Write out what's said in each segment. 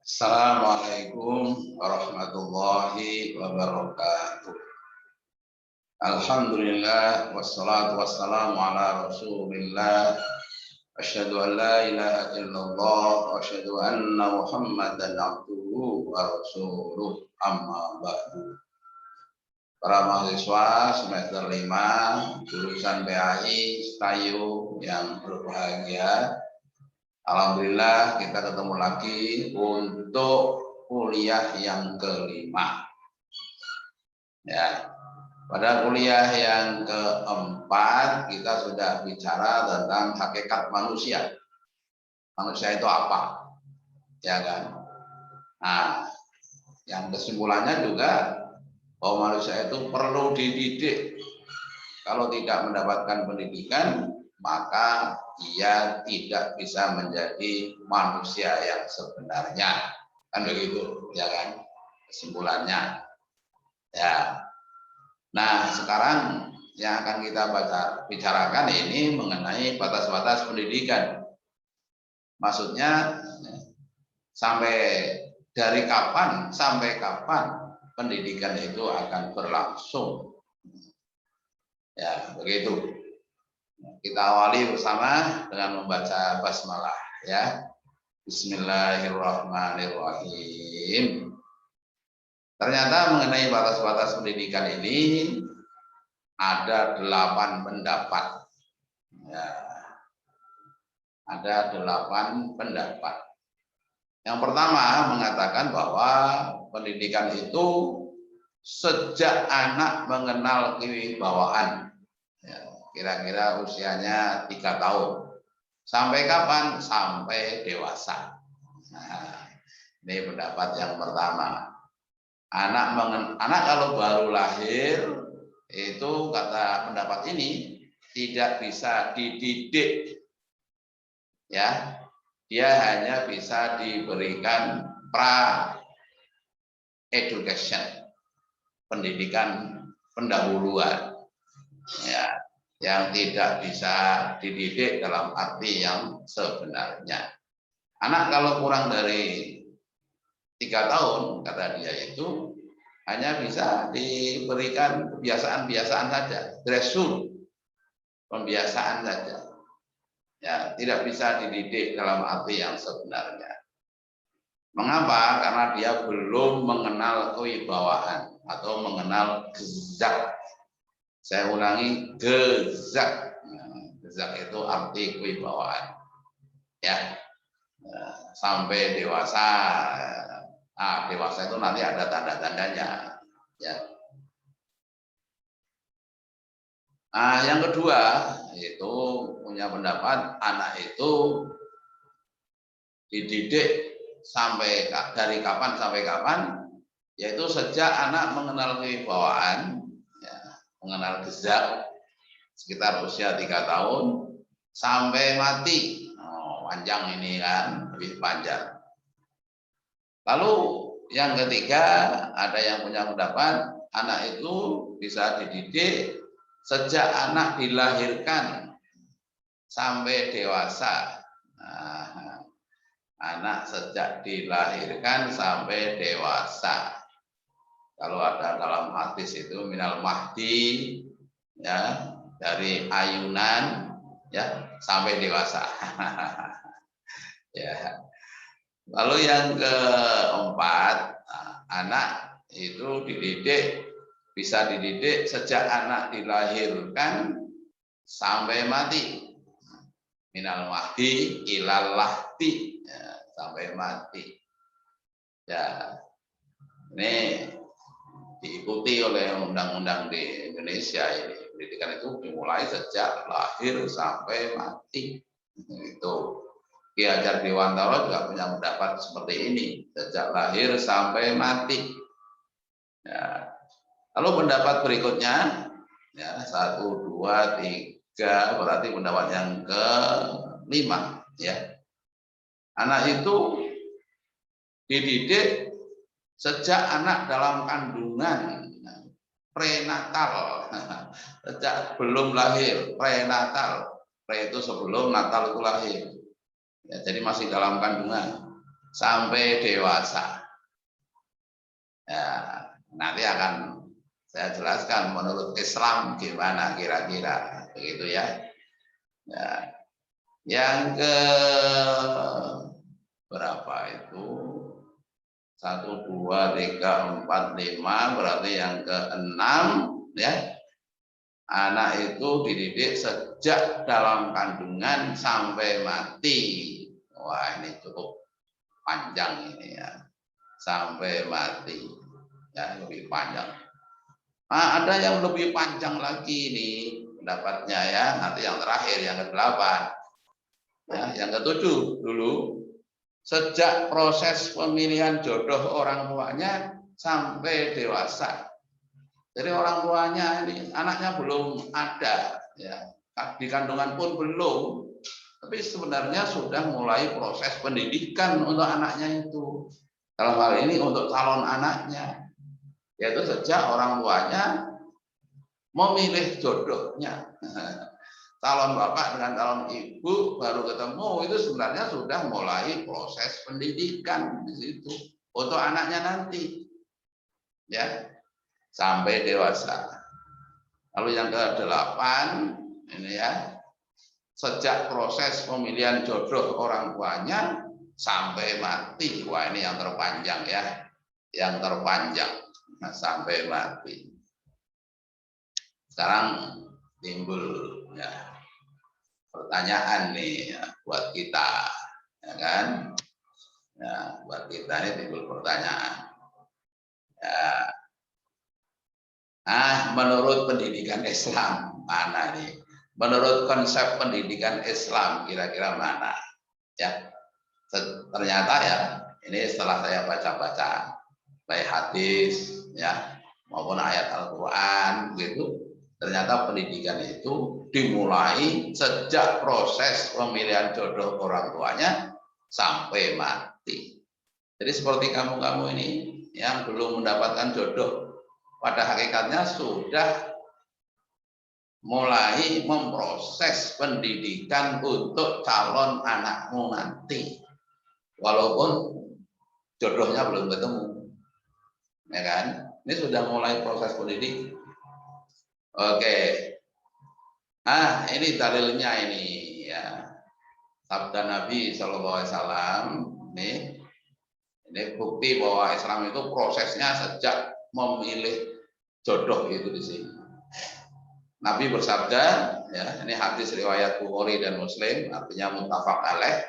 Assalamualaikum warahmatullahi wabarakatuh. Alhamdulillah wassalatu wassalamu ala Rasulillah. Asyhadu an la ilaha illallah wa asyhadu anna Muhammadan abduhu wa rasuluh. Amma ba'du. Para mahasiswa semester 5 jurusan PAI Stayu yang berbahagia, alhamdulillah kita ketemu lagi untuk kuliah yang kelima. Ya, pada kuliah yang keempat kita sudah bicara tentang hakikat manusia. Manusia itu apa? Ya kan? Nah, yang kesimpulannya juga bahwa manusia itu perlu dididik. Kalau tidak mendapatkan pendidikan, maka ia tidak bisa menjadi manusia yang sebenarnya. Kan begitu, ya kan? Kesimpulannya. Ya. Nah, sekarang yang akan kita bicarakan ini mengenai batas-batas pendidikan. Maksudnya sampai dari kapan sampai kapan pendidikan itu akan berlangsung. Ya, begitu. Kita awali bersama dengan membaca basmalah, ya. Bismillahirrahmanirrahim. Ternyata mengenai batas-batas pendidikan ini ada 8 pendapat. Ya. Ada 8 pendapat. Yang pertama mengatakan bahwa pendidikan itu sejak anak mengenal kewibawaan. Ya, kira-kira usianya 3 tahun. Sampai kapan? Sampai dewasa. Nah, ini pendapat yang pertama. Anak kalau baru lahir, itu kata pendapat ini tidak bisa dididik. Ya, dia hanya bisa diberikan pra-education, pendidikan pendahuluan, ya, yang tidak bisa dididik dalam arti yang sebenarnya. Anak kalau kurang dari 3 tahun, kata dia itu hanya bisa diberikan kebiasaan-kebiasaan saja, dressur, pembiasaan saja. Ya, tidak bisa dididik dalam arti yang sebenarnya. Mengapa? Karena dia belum mengenal kewibawaan atau mengenal gezak. Saya ulangi, gezak. Gezak itu arti kewibawaan. Ya, sampai dewasa. Nah, dewasa itu nanti ada tanda-tandanya. Ya. Nah, yang kedua itu punya pendapat anak itu dididik sampai dari kapan sampai kapan, yaitu sejak anak mengenal kewibawaan, ya, mengenal gezak sekitar usia 3 tahun sampai mati. Oh, panjang ini kan, lebih panjang. Lalu yang ketiga ada yang punya pendapat anak itu bisa dididik sejak anak dilahirkan sampai dewasa. Nah, anak sejak dilahirkan sampai dewasa. Kalau ada dalam hadis itu minal mahdi, ya, dari ayunan, ya, sampai dewasa. Ya. Lalu yang keempat, anak itu bisa dididik sejak anak dilahirkan sampai mati. Minal mahdi ilal lahdi, ya, sampai mati. Ya, ini diikuti oleh undang-undang di Indonesia ini. Pendidikan itu dimulai sejak lahir sampai mati. Itu Ki Hajar Dewantara juga punya pendapat seperti ini, sejak lahir sampai mati. Ya. Lalu pendapat berikutnya, ya, 1, 2, 3, berarti pendapat yang ke-5, ya. Anak itu dididik sejak anak dalam kandungan, prenatal, sejak belum lahir, prenatal. Pre itu sebelum, natal itu lahir. Ya, jadi masih dalam kandungan. sampai dewasa. Ya, nanti akan saya jelaskan menurut Islam gimana kira-kira, begitu ya. Ya. Yang ke berapa itu? 1, 2, 3, 4, 5, berarti yang ke-6 ya. Anak itu dididik sejak dalam kandungan sampai mati. Wah, ini cukup panjang ini ya. Sampai mati. Ya, lebih panjang. Nah, ada yang lebih panjang lagi nih pendapatnya ya. Nanti yang terakhir, yang ke-8. Ya, yang ke-7 dulu. Sejak proses pemilihan jodoh orang tuanya sampai dewasa. Jadi orang tuanya ini anaknya belum ada, ya di kandungan pun belum, tapi sebenarnya sudah mulai proses pendidikan untuk anaknya itu. Dalam hal ini untuk calon anaknya, yaitu sejak orang tuanya memilih jodohnya. Calon bapak dengan calon ibu baru ketemu itu sebenarnya sudah mulai proses pendidikan di situ untuk anaknya nanti, ya. Sampai dewasa. Lalu yang ke-8 ini ya, sejak proses pemilihan jodoh orang tuanya sampai mati. Wah, ini yang terpanjang ya, yang terpanjang sampai mati. Sekarang timbul ya pertanyaan nih ya, buat kita, ya kan? Ya, buat kita ini timbul pertanyaan. Ya. Menurut pendidikan Islam mana nih? Menurut konsep pendidikan Islam kira-kira mana? Ya, ternyata ya ini setelah saya baca-baca baik hadis ya maupun ayat Al-Quran gitu, ternyata pendidikan itu dimulai sejak proses pemilihan jodoh orang tuanya sampai mati. Jadi seperti kamu-kamu ini yang belum mendapatkan jodoh, pada hakikatnya sudah mulai memproses pendidikan untuk calon anakmu nanti, walaupun jodohnya belum ketemu, ya kan? Ini sudah mulai proses pendidik. Oke, ini dalilnya ini ya, sabda Nabi SAW. Ini bukti bahwa Islam itu prosesnya sejak memilih jodoh itu di sini. Nabi bersabda, ya, ini hadis riwayat Bukhari dan Muslim, artinya muttafaq alaih.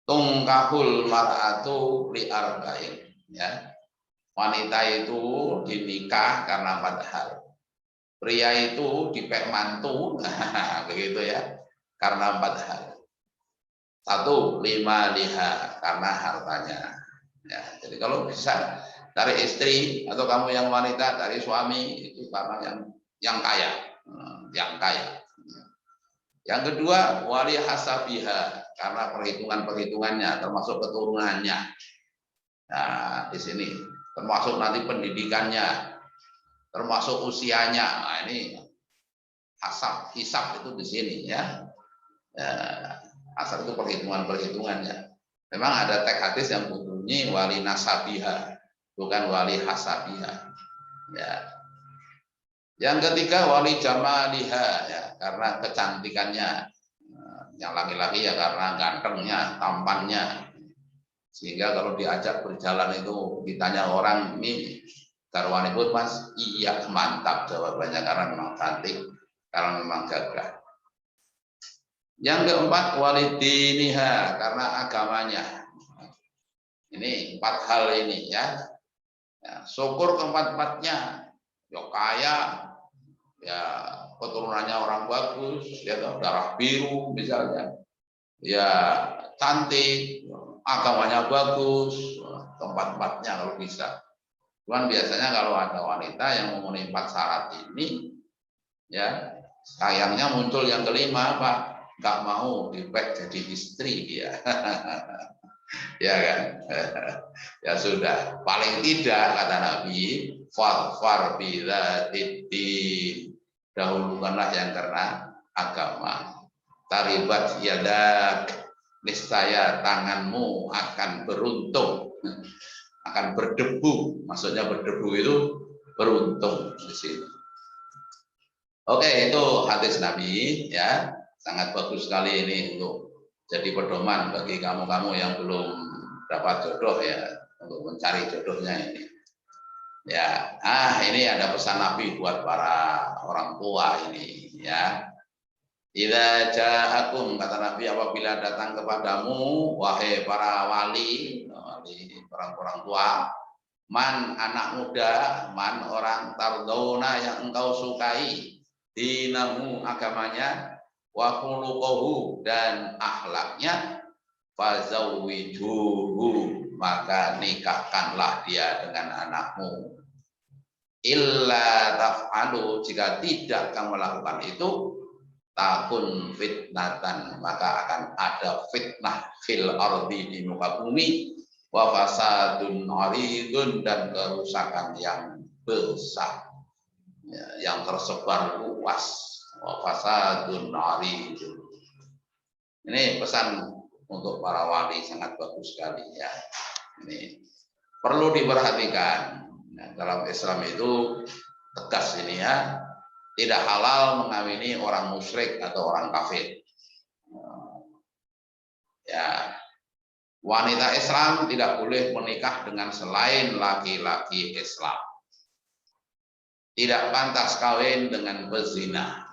Tungkahul mar'atu li arba'in, ya. Wanita itu dinikah karena 4 hal. Pria itu dipek mantu, begitu ya, karena 4 hal. 1, 5 liha, karena hartanya. Ya, jadi kalau bisa dari istri atau kamu yang wanita dari suami itu karena yang kaya, yang kaya. Yang kedua, wali hasabiha, karena perhitungannya termasuk keturunannya. Nah, di sini termasuk nanti pendidikannya, termasuk usianya. Nah, ini hisab itu di sini ya. Asal itu perhitungannya. Memang ada teks hadis yang bunyi wali nasabiha, bukan wali hasabiha. Ya. Yang ketiga wali jamaliha, ya, karena kecantikannya. Yang laki-laki ya karena gantengnya, tampannya. Sehingga kalau diajak berjalan itu ditanya orang ini garwane pun Mas, iya mantap jawabannya karena memang cantik, karena memang gagah. Yang keempat walidiniha, karena agamanya. Ini 4 hal ini ya. Syukur keempat-empatnya, ya kaya, ya keturunannya orang bagus, ya darah biru misalnya, ya cantik, agamanya bagus, keempat-empatnya kalau bisa. Cuman biasanya kalau ada wanita yang memenuhi 4 syarat ini, ya sayangnya muncul yang kelima, Pak. Nggak mau dipek jadi istri dia. Ya kan? Ya sudah, paling tidak kata Nabi, far bila titik, dahulukanlah yang karena agama. Taribat yadak, niscaya tanganmu akan beruntung, akan berdebu. Maksudnya berdebu itu beruntung di sini. Oke, itu hadis Nabi ya, sangat bagus sekali ini untuk jadi pedoman bagi kamu-kamu yang belum dapat jodoh ya, untuk mencari jodohnya ini. Ya, ini ada pesan Nabi buat para orang tua ini ya. Idza ja'akum, kata Nabi, apabila datang kepadamu wahai para wali orang tua, man anak muda, man orang tardona yang engkau sukai, dinamu agamanya, wa khuluquhu dan akhlaknya, fazawwijuhu maka nikahkanlah dia dengan anakmu. Illa taf'alu, jika tidak kamu lakukan itu, takun fitnatan maka akan ada fitnah fil ardi di muka bumi, wa fasadun aridun dan kerusakan yang besar ya, yang tersebar luas, wa fasadun aridun. Ini pesan untuk para wali sangat bagus sekali ya. Ini perlu diperhatikan. Nah, dalam Islam itu tegas ini ya. Tidak halal mengawini orang musyrik atau orang kafir. Ya, wanita Islam tidak boleh menikah dengan selain laki-laki Islam. Tidak pantas kawin dengan pezina.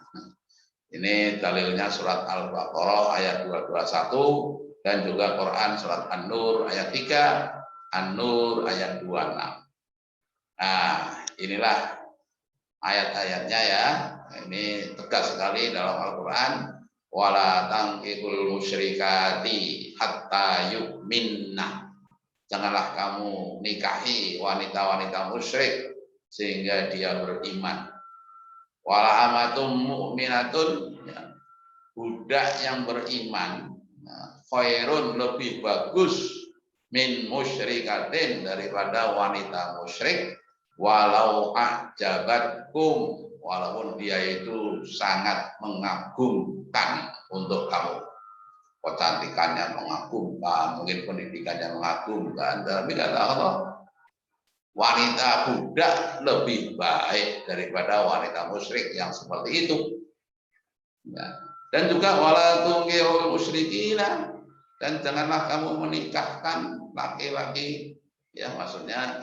Ini dalilnya surat Al-Baqarah ayat 221 dan juga Quran surat An-Nur ayat 3, An-Nur ayat 26. Nah, inilah ayat-ayatnya ya, ini tegas sekali dalam Al-Quran. Wala tangkihul musyrikati hatta yu'minna. Janganlah kamu nikahi wanita-wanita musyrik sehingga dia beriman. Wala amatum mu'minatun, ya, budak yang beriman, khairun lebih bagus min musyrikatin daripada wanita musyrik. Walau a'jabatkum, walaupun dia itu sangat mengagumkan untuk kamu. Kecantikannya mengagumkan, mungkin pendidikannya mengagumkan, tapi kata Allah, wanita budak lebih baik daripada wanita musyrik yang seperti itu. Ya. Dan juga wala tungkihul musyrikina, dan janganlah kamu menikahkan laki-laki, ya maksudnya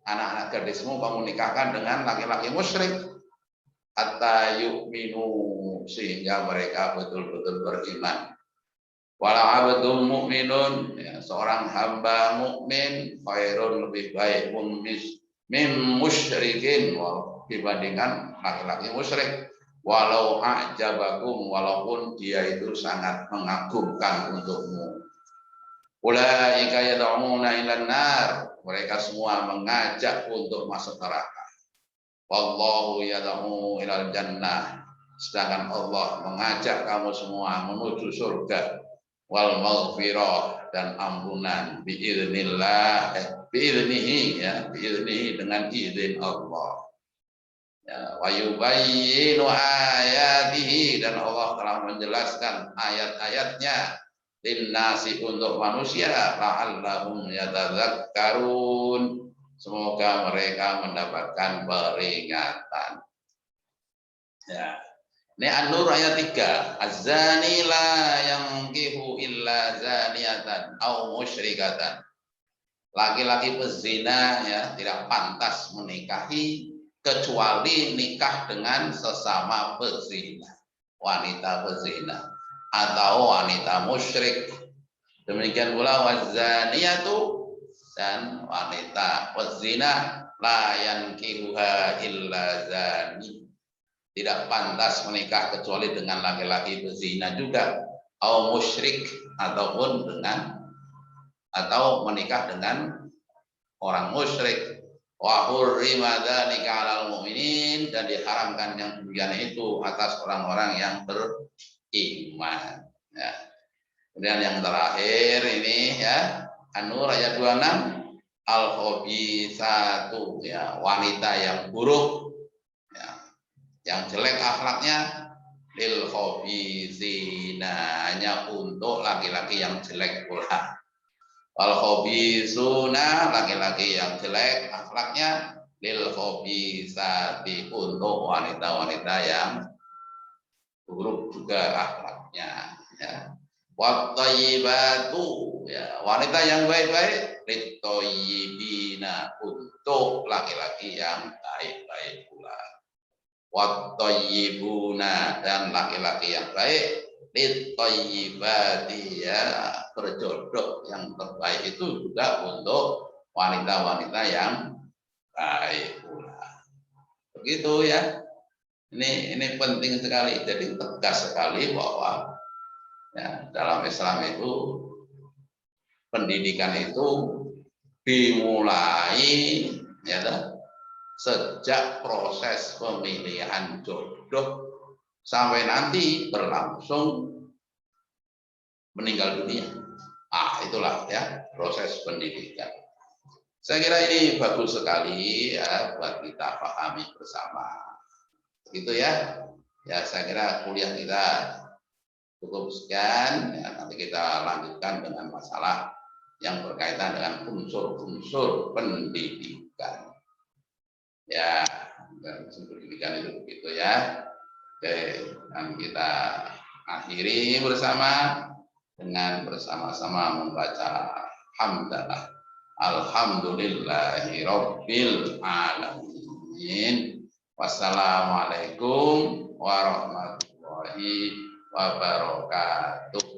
anak-anak gadismu kamu nikahkan dengan laki-laki musyrik hatta yu'minu, sehingga mereka betul-betul beriman. Wala abdun mu'minun, ya, seorang hamba mukmin khairun lebih baik min musyrikin dibandingkan laki-laki musyrik. Walau a'jabakum, walaupun dia itu sangat mengagumkan untukmu. Ulaika yad'una ilan nar, mereka semua mengajak untuk masuk neraka. Wallahu yad'u ilal jannah, sedangkan Allah mengajak kamu semua menuju surga. Wal maghfirah, dan ampunan, biiznillah, biiznihi ya, biiznihi dengan izin Allah. Ya, wa yubayyinu ayatihi, dan Allah telah menjelaskan ayat-ayatnya linnasi, untuk manusia, la'allahum yatadzakkarun, semoga mereka mendapatkan peringatan. Ya. Ini An-Nur ayat 3. Az-zani la yankihu illa zaniatan au musyrikatan. Laki-laki pezina ya tidak pantas menikahi kecuali nikah dengan sesama pezina, wanita pezina atau wanita musyrik. Demikian pula wazaniyatu, dan wanita pezina la yankihuha illa zani, tidak pantas menikah kecuali dengan laki-laki pezina juga, atau musyrik, ataupun dengan atau menikah dengan orang musyrik. Wa hurrima dzalika 'alal mu'minin, dan diharamkan yang demikian itu atas orang-orang yang beriman. Ya. Kemudian yang terakhir ini ya, An-Nur ayat 26, al-khabithatu, ya, wanita yang buruk, ya, yang jelek akhlaknya, lil khabisina, hanya untuk laki-laki yang jelek pula. Wal khabisuna, laki-laki yang jelek akhlaknya, lil khabisati, untuk wanita-wanita yang buruk juga akhlaknya, ya. Wat thayyibatu, ya, wanita yang baik-baik, lit thayyibina, untuk laki-laki yang baik-baik pula. Wat thayyibuna, dan laki-laki yang baik, lit thayyibati, ya, berjodoh yang terbaik itu juga untuk wanita-wanita yang baik pula. Begitu ya. Ini penting sekali, jadi tegas sekali bahwa ya, dalam Islam itu pendidikan itu dimulai, ya, sejak proses pemilihan jodoh sampai nanti berlangsung meninggal dunia. Itulah ya proses pendidikan. Saya kira ini bagus sekali ya buat kita pahami bersama. Gitu ya. Ya, saya kira kuliah kita cukup sekian. Ya, nanti kita lanjutkan dengan masalah yang berkaitan dengan unsur-unsur pendidikan. Ya, pendidikan itu begitu ya. Oke, dan kita akhiri bersama dengan bersama-sama membaca hamdalah. Alhamdulillahirabbil alamin. Wassalamualaikum warahmatullahi wabarakatuh.